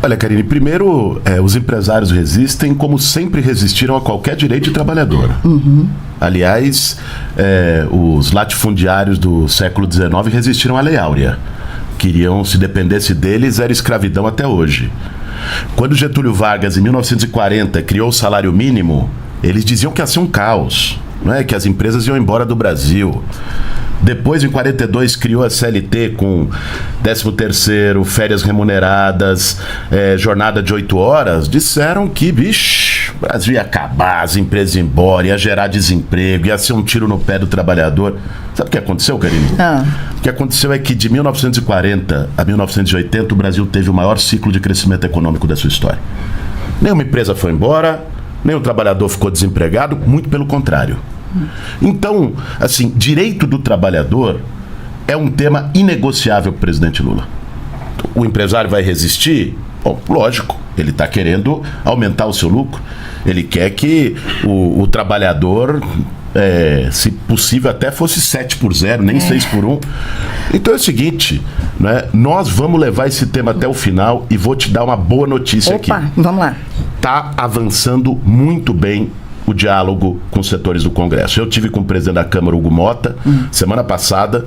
Olha, Karine, primeiro, os empresários resistem como sempre resistiram a qualquer direito de trabalhador. Aliás, os latifundiários do século XIX resistiram à Lei Áurea. Queriam, se dependesse deles, era escravidão até hoje. Quando Getúlio Vargas, em 1940, criou o salário mínimo, eles diziam que ia ser um caos, não é? Que as empresas iam embora do Brasil. Depois, em 42, criou a CLT com 13º, férias remuneradas, jornada de 8 horas. Disseram que, o Brasil ia acabar, as empresas iam embora, ia gerar desemprego, ia ser um tiro no pé do trabalhador. Sabe o que aconteceu, Karine? O que aconteceu é que de 1940 a 1980 o Brasil teve o maior ciclo de crescimento econômico da sua história. Nenhuma empresa foi embora, nenhum trabalhador ficou desempregado, muito pelo contrário. Então, assim, direito do trabalhador é um tema inegociável para o presidente Lula. O empresário vai resistir? Bom, lógico, ele está querendo aumentar o seu lucro. Ele quer que o trabalhador, se possível, até fosse 7-0, nem 6-1. Então é o seguinte, né? Nós vamos levar esse tema até o final e vou te dar uma boa notícia aqui. Vamos lá. Está avançando muito bem o diálogo com os setores do Congresso. Eu tive com o presidente da Câmara, Hugo Mota, semana passada,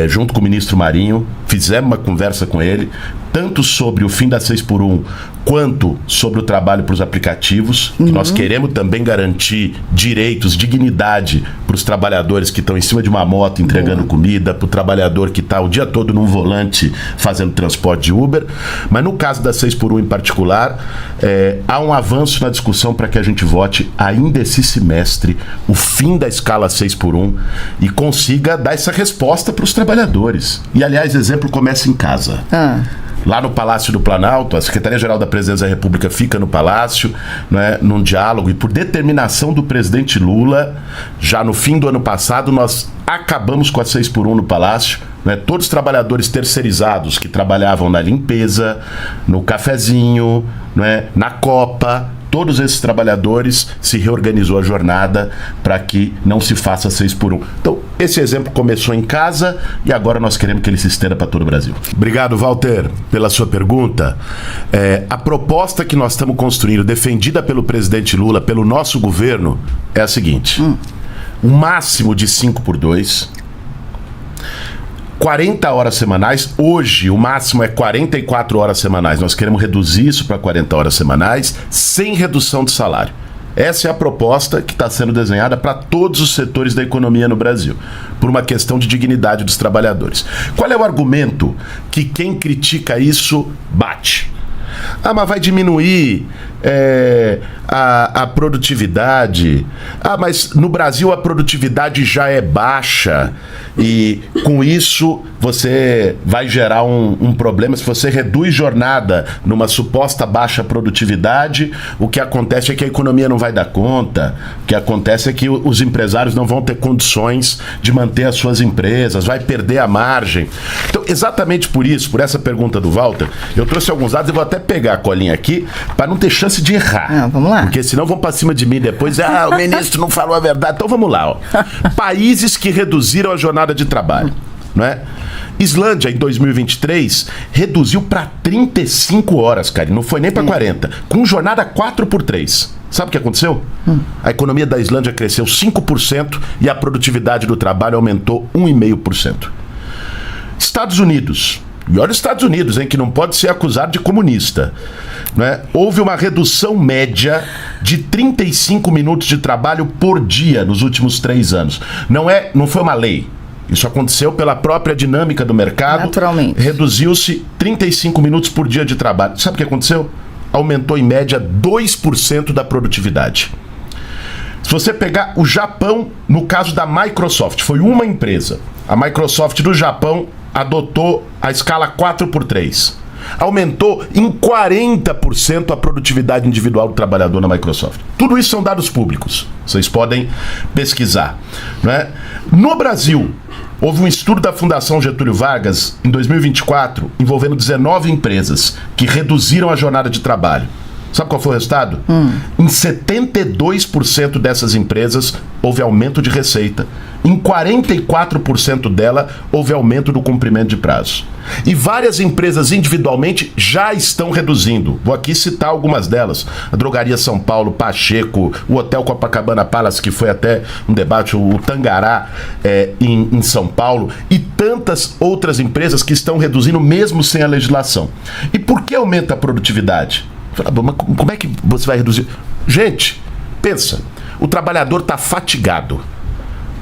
junto com o ministro Marinho, fizemos uma conversa com ele, tanto sobre o fim da 6x1, quanto sobre o trabalho para os aplicativos, que nós queremos também garantir direitos, dignidade para os trabalhadores que estão em cima de uma moto entregando comida, para o trabalhador que está o dia todo num volante fazendo transporte de Uber. Mas no caso da 6x1 em particular, há um avanço na discussão para que a gente vote ainda esse semestre o fim da escala 6x1 e consiga dar essa resposta para os trabalhadores. E, aliás, exemplo começa em casa. Lá no Palácio do Planalto, a Secretaria-Geral da Presidência da República fica no Palácio, né, num diálogo, e por determinação do presidente Lula, já no fim do ano passado, nós acabamos com a 6x1 no Palácio, né, todos os trabalhadores terceirizados que trabalhavam na limpeza, no cafezinho, né, na copa, todos esses trabalhadores, se reorganizou a jornada para que não se faça 6x1. Então, esse exemplo começou em casa e agora nós queremos que ele se estenda para todo o Brasil. Obrigado, Walter, pela sua pergunta. A proposta que nós estamos construindo, defendida pelo presidente Lula, pelo nosso governo, é a seguinte. O máximo de 5x2, 40 horas semanais. Hoje o máximo é 44 horas semanais. Nós queremos reduzir isso para 40 horas semanais sem redução de salário. Essa é a proposta que está sendo desenhada para todos os setores da economia no Brasil, por uma questão de dignidade dos trabalhadores. Qual é o argumento que quem critica isso bate? Mas vai diminuir a produtividade. Mas no Brasil a produtividade já é baixa e com isso você vai gerar um problema. Se você reduz jornada numa suposta baixa produtividade, o que acontece é que a economia não vai dar conta. O que acontece é que os empresários não vão ter condições de manter as suas empresas, vai perder a margem. Então, exatamente por isso, por essa pergunta do Walter, eu trouxe alguns dados e vou até pegar a colinha aqui para não ter chance de errar. Vamos lá. Porque senão vão para cima de mim depois. O ministro não falou a verdade. Então vamos lá. Países que reduziram a jornada de trabalho, não é? Islândia, em 2023, reduziu para 35 horas, cara. Não foi nem para 40. Com jornada 4x3. Sabe o que aconteceu? A economia da Islândia cresceu 5% e a produtividade do trabalho aumentou 1,5%. Estados Unidos. E olha os Estados Unidos, hein, que não pode ser acusado de comunista, né? Houve uma redução média de 35 minutos de trabalho por dia nos últimos 3 anos. Não foi uma lei. Isso aconteceu pela própria dinâmica do mercado. Naturalmente. Reduziu-se 35 minutos por dia de trabalho. Sabe o que aconteceu? Aumentou em média 2% da produtividade. Se você pegar o Japão, no caso da Microsoft, foi uma empresa. A Microsoft do Japão adotou a escala 4x3. Aumentou em 40% a produtividade individual do trabalhador na Microsoft. Tudo isso são dados públicos. Vocês podem pesquisar, né? No Brasil, houve um estudo da Fundação Getúlio Vargas, em 2024, envolvendo 19 empresas que reduziram a jornada de trabalho. Sabe qual foi o resultado? Em 72% dessas empresas houve aumento de receita. Em 44% dela houve aumento do cumprimento de prazo. E várias empresas individualmente já estão reduzindo. Vou aqui citar algumas delas. A Drogaria São Paulo, Pacheco, o Hotel Copacabana Palace, que foi até um debate, o Tangará em São Paulo, e tantas outras empresas que estão reduzindo mesmo sem a legislação. E por que aumenta a produtividade? Mas como é que você vai reduzir? Gente, pensa, o trabalhador está fatigado.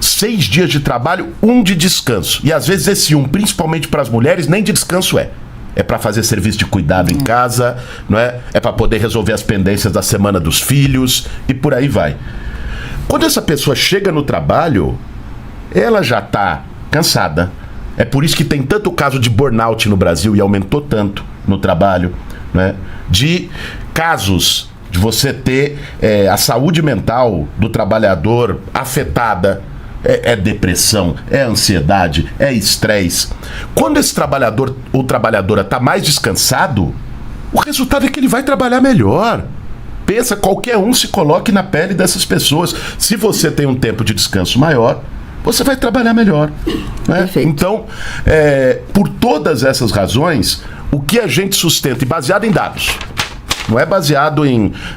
6 dias de trabalho, 1 de descanso. E às vezes esse 1, principalmente para as mulheres, nem de descanso é. É para fazer serviço de cuidado em casa, não é? É para poder resolver as pendências da semana dos filhos e por aí vai. Quando essa pessoa chega no trabalho, ela já está cansada. É por isso que tem tanto caso de burnout no Brasil e aumentou tanto no trabalho, né? De casos de você ter a saúde mental do trabalhador afetada. É depressão, é ansiedade, é estresse. Quando esse trabalhador ou trabalhadora está mais descansado, o resultado é que ele vai trabalhar melhor. Pensa, qualquer um se coloque na pele dessas pessoas. Se você tem um tempo de descanso maior, você vai trabalhar melhor, né? Então, por todas essas razões, o que a gente sustenta, e baseado em dados, não é baseado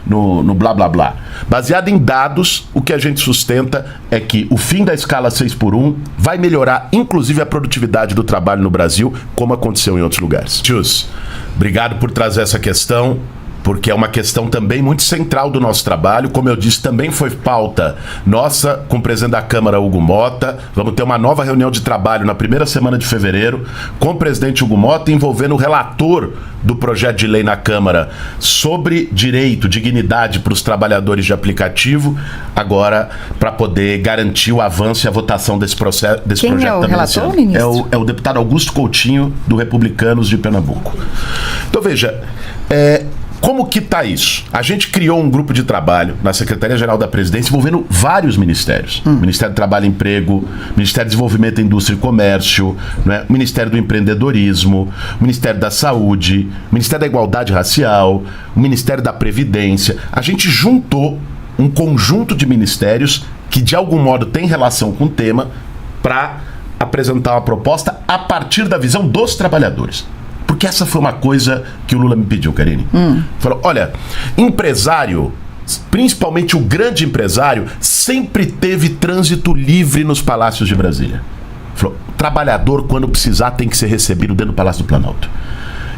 no blá blá blá. Baseado em dados, o que a gente sustenta é que o fim da escala 6x1 vai melhorar, inclusive, a produtividade do trabalho no Brasil, como aconteceu em outros lugares. Tios, obrigado por trazer essa questão, porque é uma questão também muito central do nosso trabalho. Como eu disse, também foi pauta nossa com o presidente da Câmara, Hugo Mota. Vamos ter uma nova reunião de trabalho na primeira semana de fevereiro com o presidente Hugo Mota, envolvendo o relator do projeto de lei na Câmara sobre direito, dignidade para os trabalhadores de aplicativo, agora para poder garantir o avanço e a votação desse projeto também. Quem é o relator, ministro? É o deputado Augusto Coutinho, do Republicanos de Pernambuco. Então, veja, como que está isso? A gente criou um grupo de trabalho na Secretaria-Geral da Presidência envolvendo vários ministérios. Ministério do Trabalho e Emprego, Ministério do Desenvolvimento, Indústria e Comércio, né? Ministério do Empreendedorismo, Ministério da Saúde, Ministério da Igualdade Racial, o Ministério da Previdência. A gente juntou um conjunto de ministérios que de algum modo tem relação com o tema para apresentar uma proposta a partir da visão dos trabalhadores. Porque essa foi uma coisa que o Lula me pediu, Karine. Falou, olha, empresário, principalmente o grande empresário, sempre teve trânsito livre nos palácios de Brasília. Falou, trabalhador, quando precisar, tem que ser recebido dentro do Palácio do Planalto.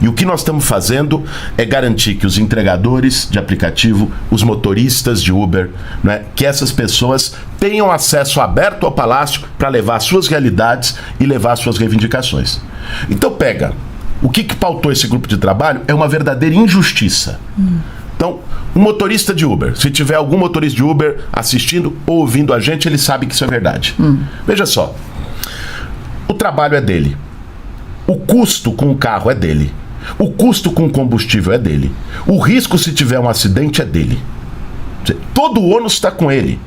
E o que nós estamos fazendo é garantir que os entregadores de aplicativo, os motoristas de Uber, né, que essas pessoas tenham acesso aberto ao palácio para levar suas realidades e levar suas reivindicações. Então pega... O que pautou esse grupo de trabalho é uma verdadeira injustiça. Então, um motorista de Uber, se tiver algum motorista de Uber assistindo ou ouvindo a gente, ele sabe que isso é verdade. Veja só, o trabalho é dele, o custo com o carro é dele, o custo com o combustível é dele, o risco se tiver um acidente é dele. Todo o ônus está com ele.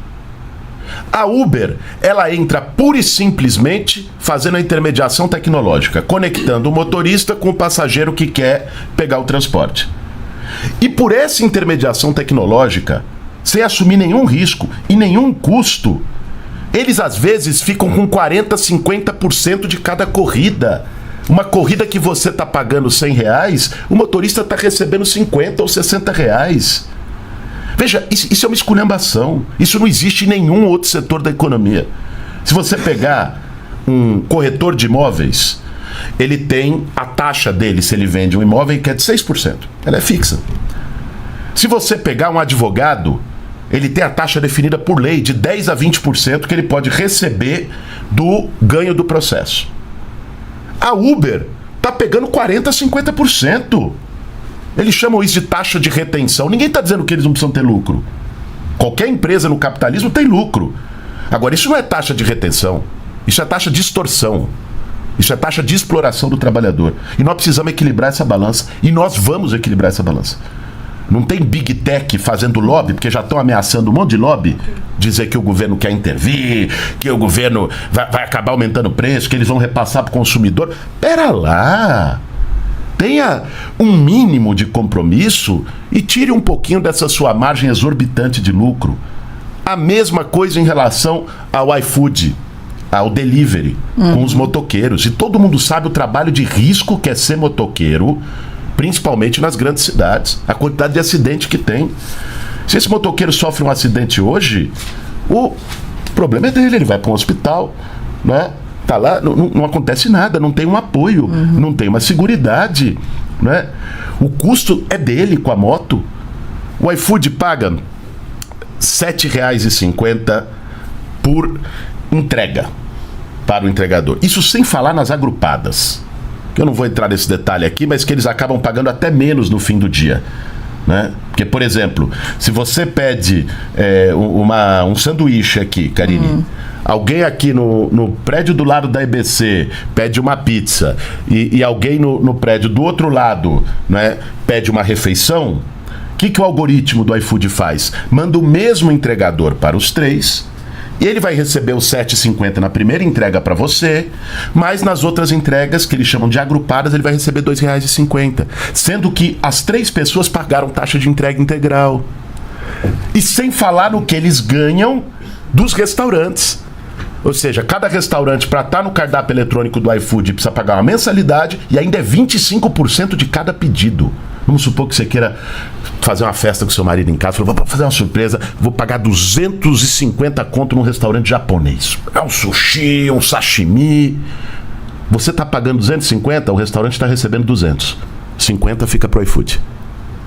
A Uber, ela entra pura e simplesmente fazendo a intermediação tecnológica, conectando o motorista com o passageiro que quer pegar o transporte. E por essa intermediação tecnológica, sem assumir nenhum risco e nenhum custo, eles às vezes ficam com 40%, 50% de cada corrida. Uma corrida que você está pagando R$100, o motorista está recebendo R$50 ou R$60. Veja, isso é uma esculhambação. Isso não existe em nenhum outro setor da economia. Se você pegar um corretor de imóveis, ele tem a taxa dele, se ele vende um imóvel, que é de 6%. Ela é fixa. Se você pegar um advogado, ele tem a taxa definida por lei de 10% a 20% que ele pode receber do ganho do processo. A Uber está pegando 40% a 50%. Eles chamam isso de taxa de retenção. Ninguém está dizendo que eles não precisam ter lucro. Qualquer empresa no capitalismo tem lucro. Agora, isso não é taxa de retenção. Isso é taxa de extorsão. Isso é taxa de exploração do trabalhador. E nós precisamos equilibrar essa balança. E nós vamos equilibrar essa balança. Não tem Big Tech fazendo lobby, porque já estão ameaçando um monte de lobby, dizer que o governo quer intervir, que o governo vai acabar aumentando o preço, que eles vão repassar para o consumidor. Pera lá! Tenha um mínimo de compromisso e tire um pouquinho dessa sua margem exorbitante de lucro. A mesma coisa em relação ao iFood. ao delivery com os motoqueiros. E todo mundo sabe o trabalho de risco que é ser motoqueiro, principalmente nas grandes cidades. A quantidade de acidente que tem. Se esse motoqueiro sofre um acidente hoje, o problema é dele, ele vai para um hospital, né? Tá lá, não acontece nada, não tem um apoio, não tem uma seguridade, né? O custo é dele com a moto. O iFood paga R$ 7,50 por entrega para o entregador. Isso sem falar nas agrupadas. Eu não vou entrar nesse detalhe aqui, mas que eles acabam pagando até menos no fim do dia, né? Porque, por exemplo, se você pede um sanduíche aqui, Karine, alguém aqui no prédio do lado da EBC pede uma pizza e alguém no prédio do outro lado, né, pede uma refeição, o que o algoritmo do iFood faz? Manda o mesmo entregador para os três e ele vai receber os R$ 7,50 na primeira entrega para você, mas nas outras entregas, que eles chamam de agrupadas, ele vai receber R$ 2,50, sendo que as 3 pessoas pagaram taxa de entrega integral. E sem falar no que eles ganham dos restaurantes. Ou seja, cada restaurante, para estar no cardápio eletrônico do iFood, precisa pagar uma mensalidade e ainda é 25% de cada pedido. Vamos supor que você queira fazer uma festa com seu marido em casa, falou, vou fazer uma surpresa, vou pagar 250 conto num restaurante japonês. É um sushi, um sashimi. Você está pagando 250, o restaurante está recebendo 200. 50 fica pro iFood.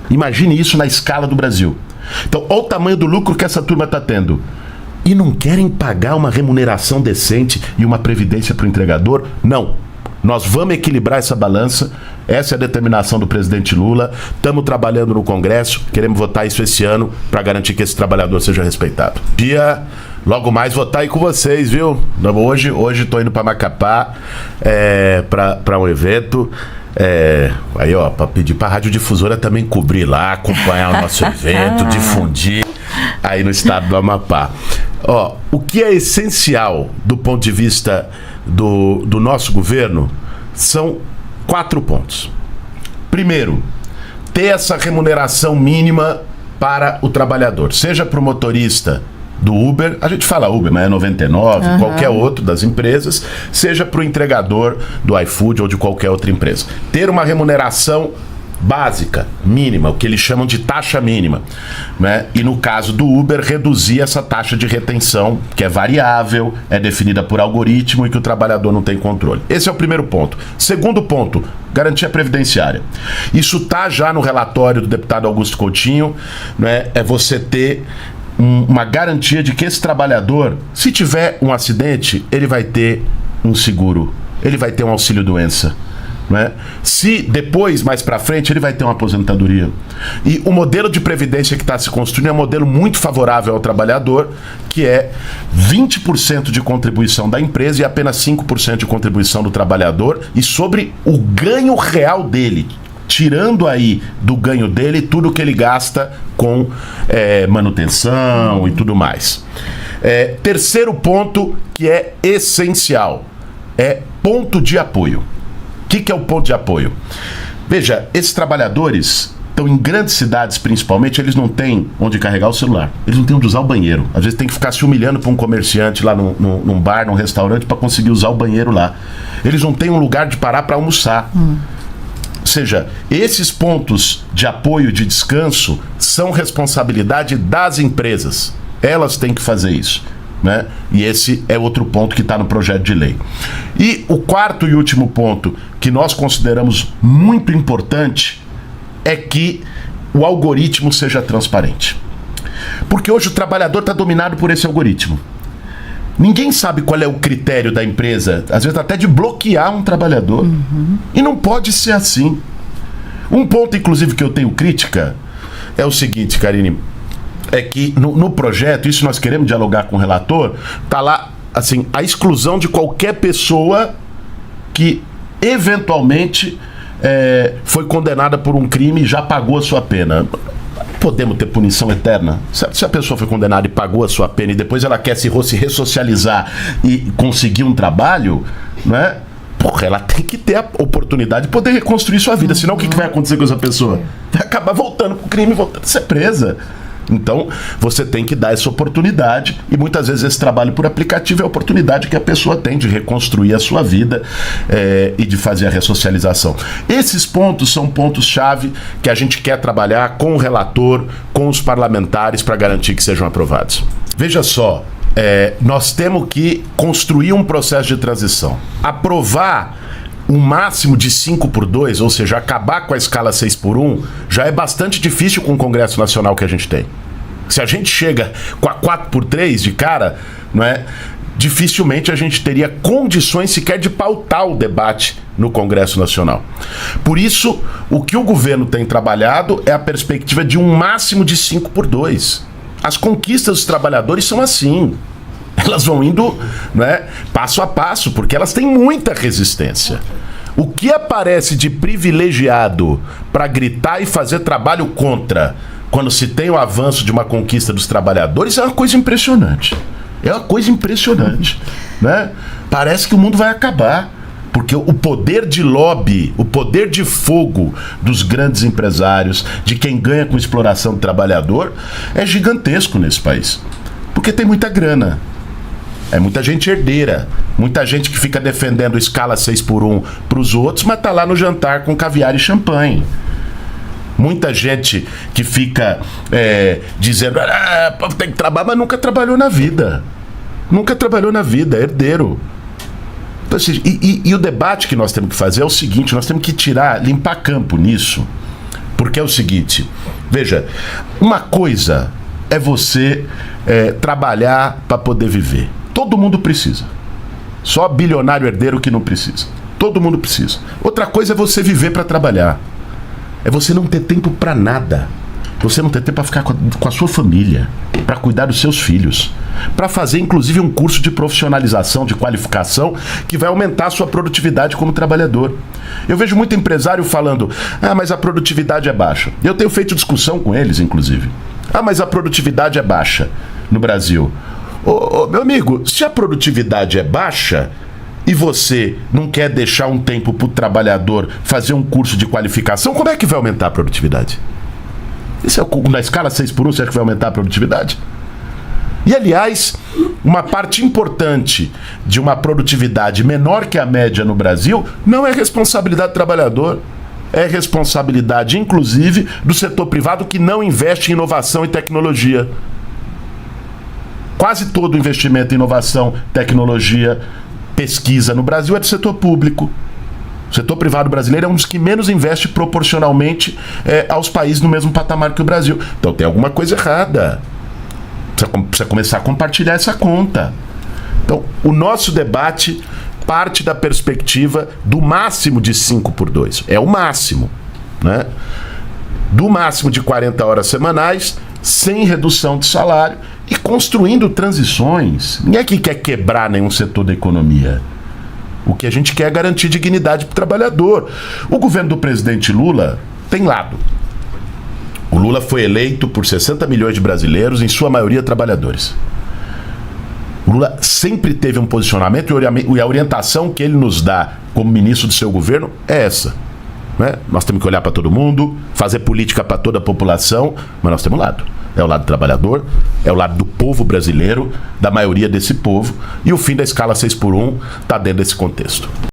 Imagine isso na escala do Brasil. Então, olha o tamanho do lucro que essa turma está tendo. E não querem pagar uma remuneração decente e uma previdência para o entregador? Não. Nós vamos equilibrar essa balança. Essa é a determinação do presidente Lula. Estamos trabalhando no Congresso. Queremos votar isso esse ano para garantir que esse trabalhador seja respeitado. Logo mais vou estar aí com vocês, viu? Hoje estou indo para Macapá para um evento. Aí, ó, para pedir para a radiodifusora também cobrir lá, acompanhar o nosso evento, difundir aí no estado do Amapá. Ó, o que é essencial do ponto de vista do nosso governo são 4 pontos. Primeiro, ter essa remuneração mínima para o trabalhador, seja para o motorista do Uber, a gente fala Uber, mas é 99, qualquer outro das empresas, seja para o entregador do iFood ou de qualquer outra empresa. Ter uma remuneração básica, mínima, o que eles chamam de taxa mínima, né? E no caso do Uber, reduzir essa taxa de retenção, que é variável, é definida por algoritmo e que o trabalhador não tem controle. Esse é o primeiro ponto. Segundo ponto, garantia previdenciária. Isso está já no relatório do deputado Augusto Coutinho, né? É você ter uma garantia de que esse trabalhador, se tiver um acidente, ele vai ter um seguro, ele vai ter um auxílio-doença, né? Se depois, mais para frente, ele vai ter uma aposentadoria. E o modelo de previdência que está se construindo é um modelo muito favorável ao trabalhador, que é 20% de contribuição da empresa e apenas 5% de contribuição do trabalhador, e sobre o ganho real dele, tirando aí do ganho dele tudo que ele gasta com manutenção e tudo mais. Terceiro ponto que é essencial é ponto de apoio. O que é o ponto de apoio? Veja, esses trabalhadores estão em grandes cidades, principalmente, eles não têm onde carregar o celular, eles não têm onde usar o banheiro. Às vezes tem que ficar se humilhando para um comerciante lá num bar, num restaurante, para conseguir usar o banheiro lá. Eles não têm um lugar de parar para almoçar. Ou seja, esses pontos de apoio, de descanso, são responsabilidade das empresas. Elas têm que fazer isso, né? E esse é outro ponto que está no projeto de lei. E o quarto e último ponto que nós consideramos muito importante é que o algoritmo seja transparente. Porque hoje o trabalhador está dominado por esse algoritmo. Ninguém sabe qual é o critério da empresa, às vezes até de bloquear um trabalhador. E não pode ser assim. Um ponto, inclusive, que eu tenho crítica é o seguinte, Karine, é que no projeto, isso nós queremos dialogar com o relator, tá lá, assim, a exclusão de qualquer pessoa que eventualmente foi condenada por um crime e já pagou a sua pena. Podemos ter punição eterna? Se a pessoa foi condenada e pagou a sua pena e depois ela quer se ressocializar e conseguir um trabalho, né? Porra, ela tem que ter a oportunidade de poder reconstruir sua vida. Senão o que vai acontecer com essa pessoa? Vai acabar voltando pro crime, voltando a ser presa. Então, você tem que dar essa oportunidade, e muitas vezes esse trabalho por aplicativo é a oportunidade que a pessoa tem de reconstruir a sua vida e de fazer a ressocialização. Esses pontos são pontos-chave que a gente quer trabalhar com o relator, com os parlamentares, para garantir que sejam aprovados. Veja só, nós temos que construir um processo de transição. Aprovar um máximo de 5x2, ou seja, acabar com a escala 6x1, já é bastante difícil com o Congresso Nacional que a gente tem. Se a gente chega com a 4x3 de cara, não é, dificilmente a gente teria condições sequer de pautar o debate no Congresso Nacional. Por isso, o que o governo tem trabalhado é a perspectiva de um máximo de 5x2. As conquistas dos trabalhadores são assim. Elas vão indo, né, passo a passo, porque elas têm muita resistência. O que aparece de privilegiado para gritar e fazer trabalho contra, quando se tem o avanço de uma conquista dos trabalhadores, é uma coisa impressionante. É uma coisa impressionante, né? Parece que o mundo vai acabar, porque o poder de lobby, o poder de fogo dos grandes empresários, de quem ganha com exploração do trabalhador, é gigantesco nesse país. Porque tem muita grana. É muita gente herdeira, muita gente que fica defendendo escala 6x1 para os outros, mas tá lá no jantar com caviar e champanhe. Muita gente que fica dizendo tem que trabalhar, mas nunca trabalhou na vida. Nunca trabalhou na vida, é herdeiro. Então, assim, e o debate que nós temos que fazer é o seguinte: nós temos que limpar campo nisso. Porque é o seguinte, veja, uma coisa é você trabalhar para poder viver. Todo mundo precisa. Só bilionário herdeiro que não precisa. Todo mundo precisa. Outra coisa é você viver para trabalhar. É você não ter tempo para nada. Você não ter tempo para ficar com a sua família, para cuidar dos seus filhos, para fazer inclusive um curso de profissionalização, de qualificação, que vai aumentar a sua produtividade como trabalhador. Eu vejo muito empresário falando: mas a produtividade é baixa. Eu tenho feito discussão com eles, inclusive. Mas a produtividade é baixa no Brasil. Meu amigo, se a produtividade é baixa e você não quer deixar um tempo para o trabalhador fazer um curso de qualificação, como é que vai aumentar a produtividade? Na escala 6x1, você acha que vai aumentar a produtividade? E, aliás, uma parte importante de uma produtividade menor que a média no Brasil não é responsabilidade do trabalhador. É responsabilidade, inclusive, do setor privado, que não investe em inovação e tecnologia. Quase todo o investimento em inovação, tecnologia, pesquisa no Brasil é do setor público. O setor privado brasileiro é um dos que menos investe proporcionalmente aos países no mesmo patamar que o Brasil. Então tem alguma coisa errada. Precisa começar a compartilhar essa conta. Então, o nosso debate parte da perspectiva do máximo de 5x2. É o máximo, né? Do máximo de 40 horas semanais, sem redução de salário e construindo transições. Ninguém que quer quebrar nenhum setor da economia. O que a gente quer é garantir dignidade para o trabalhador. O governo do presidente Lula tem lado. O Lula foi eleito por 60 milhões de brasileiros, em sua maioria trabalhadores. O Lula sempre teve um posicionamento e a orientação que ele nos dá como ministro do seu governo é essa, né? Nós temos que olhar para todo mundo, fazer política para toda a população, mas nós temos um lado. É o lado do trabalhador, é o lado do povo brasileiro, da maioria desse povo, e o fim da escala 6x1 está dentro desse contexto.